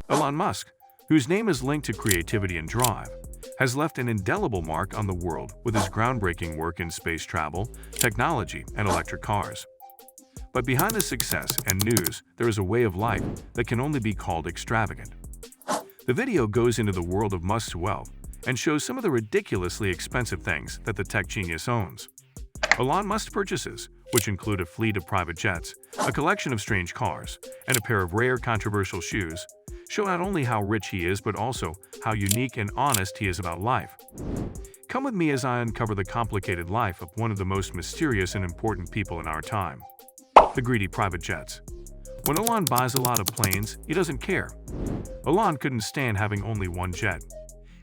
Elon Musk, whose name is linked to creativity and drive, has left an indelible mark on the world with his groundbreaking work in space travel, technology, and electric cars. But behind the success and news, there is a way of life that can only be called extravagant. The video goes into the world of Musk's wealth and shows some of the ridiculously expensive things that the tech genius owns. Elon Musk's purchases, which include a fleet of private jets, a collection of strange cars, and a pair of rare controversial shoes, show not only how rich he is but also how unique and honest he is about life. Come with me as I uncover the complicated life of one of the most mysterious and important people in our time. The greedy private jets. When Elon buys a lot of planes, he doesn't care. Elon couldn't stand having only one jet.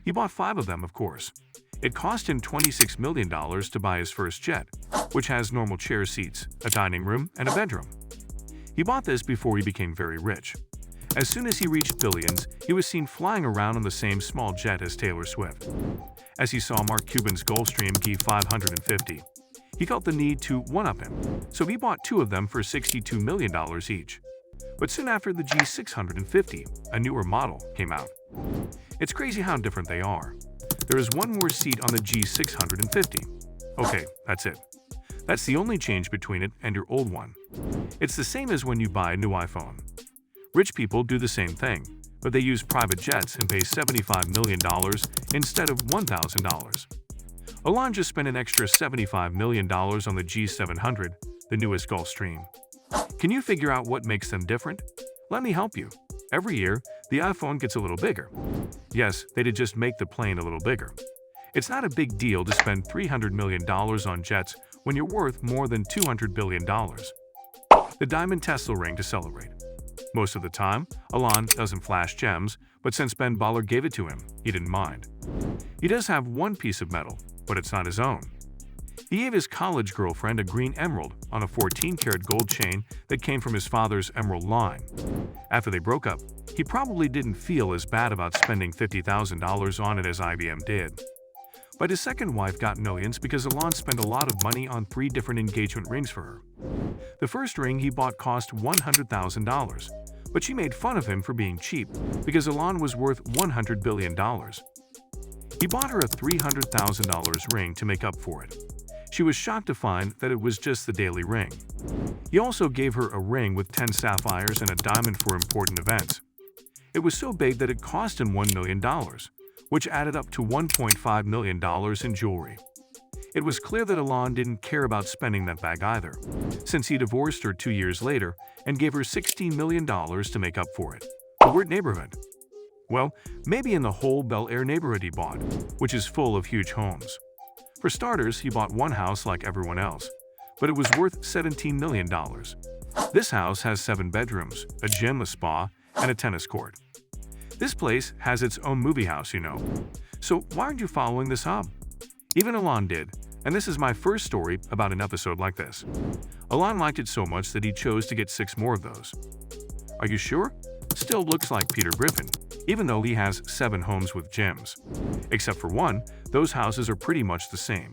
He bought 5 of them, of course. It cost him $26 million to buy his first jet, which has normal chair seats, a dining room, and a bedroom. He bought this before he became very rich. As soon as he reached billions, he was seen flying around on the same small jet as Taylor Swift. As he saw Mark Cuban's Gulfstream G550, he felt the need to one-up him, so he bought 2 of them for $62 million each. But soon after, the G650, a newer model, came out. It's crazy how different they are. There is one more seat on the G650. Okay, that's it. That's the only change between it and your old one. It's the same as when you buy a new iPhone. Rich people do the same thing, but they use private jets and pay $75 million instead of $1,000. Elon just spent an extra $75 million on the G700, the newest Gulfstream. Can you figure out what makes them different? Let me help you. Every year, the iPhone gets a little bigger. Yes, they did just make the plane a little bigger. It's not a big deal to spend $300 million on jets when you're worth more than $200 billion. The diamond Tesla ring to celebrate. Most of the time, Elon doesn't flash gems, but since Ben Bel Air gave it to him, he didn't mind. He does have one piece of metal, but it's not his own. He gave his college girlfriend a green emerald on a 14-karat gold chain that came from his father's emerald line. After they broke up, he probably didn't feel as bad about spending $50,000 on it as IBM did. But his second wife got millions because Elon spent a lot of money on 3 different engagement rings for her. The first ring he bought cost $100,000, but she made fun of him for being cheap because Elon was worth $100 billion. He bought her a $300,000 ring to make up for it. She was shocked to find that it was just the daily ring. He also gave her a ring with 10 sapphires and a diamond for important events. It was so big that it cost him $1 million, which added up to $1.5 million in jewelry. It was clear that Elon didn't care about spending that bag either, since he divorced her 2 years later and gave her $16 million to make up for it. The word neighborhood. Well, maybe in the whole Bel Air neighborhood he bought, which is full of huge homes. For starters, he bought one house like everyone else, but it was worth $17 million. This house has 7 bedrooms, a gym, a spa, and a tennis court. This place has its own movie house, you know. So why aren't you following this hub? Even Elon did, and this is my first story about an episode like this. Elon liked it so much that he chose to get 6 more of those. Are you sure? Still looks like Peter Griffin, even though he has 7 homes with gyms. Except for one, those houses are pretty much the same.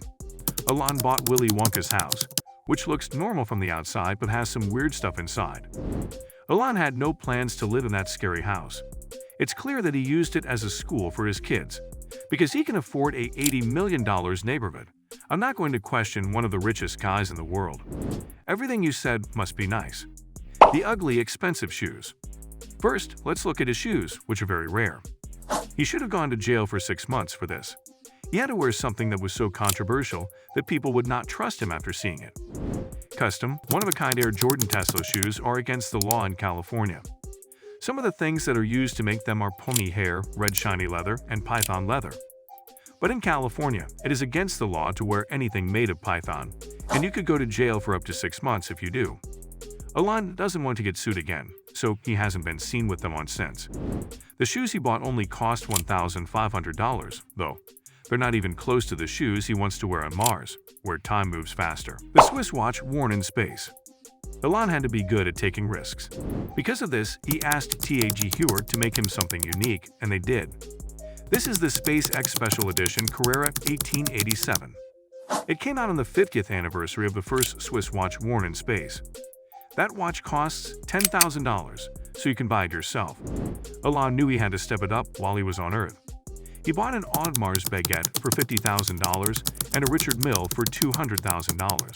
Elon bought Willy Wonka's house, which looks normal from the outside but has some weird stuff inside. Elon had no plans to live in that scary house. It's clear that he used it as a school for his kids, because he can afford a $80 million neighborhood. I'm not going to question one of the richest guys in the world. Everything you said must be nice. The ugly, expensive shoes. First, let's look at his shoes, which are very rare. He should have gone to jail for 6 months for this. He had to wear something that was so controversial that people would not trust him after seeing it. Custom, one-of-a-kind Air Jordan Tesla shoes are against the law in California. Some of the things that are used to make them are pony hair, red shiny leather, and python leather. But in California, it is against the law to wear anything made of python, and you could go to jail for up to 6 months if you do. Elon doesn't want to get sued again, so he hasn't been seen with them on since. The shoes he bought only cost $1,500, though. They're not even close to the shoes he wants to wear on Mars, where time moves faster. The Swiss watch worn in space. Elon had to be good at taking risks. Because of this, he asked TAG Heuer to make him something unique, and they did. This is the SpaceX Special Edition Carrera 1887. It came out on the 50th anniversary of the first Swiss watch worn in space. That watch costs $10,000, so you can buy it yourself. Elon knew he had to step it up while he was on Earth. He bought an Audemars baguette for $50,000 and a Richard Mille for $200,000.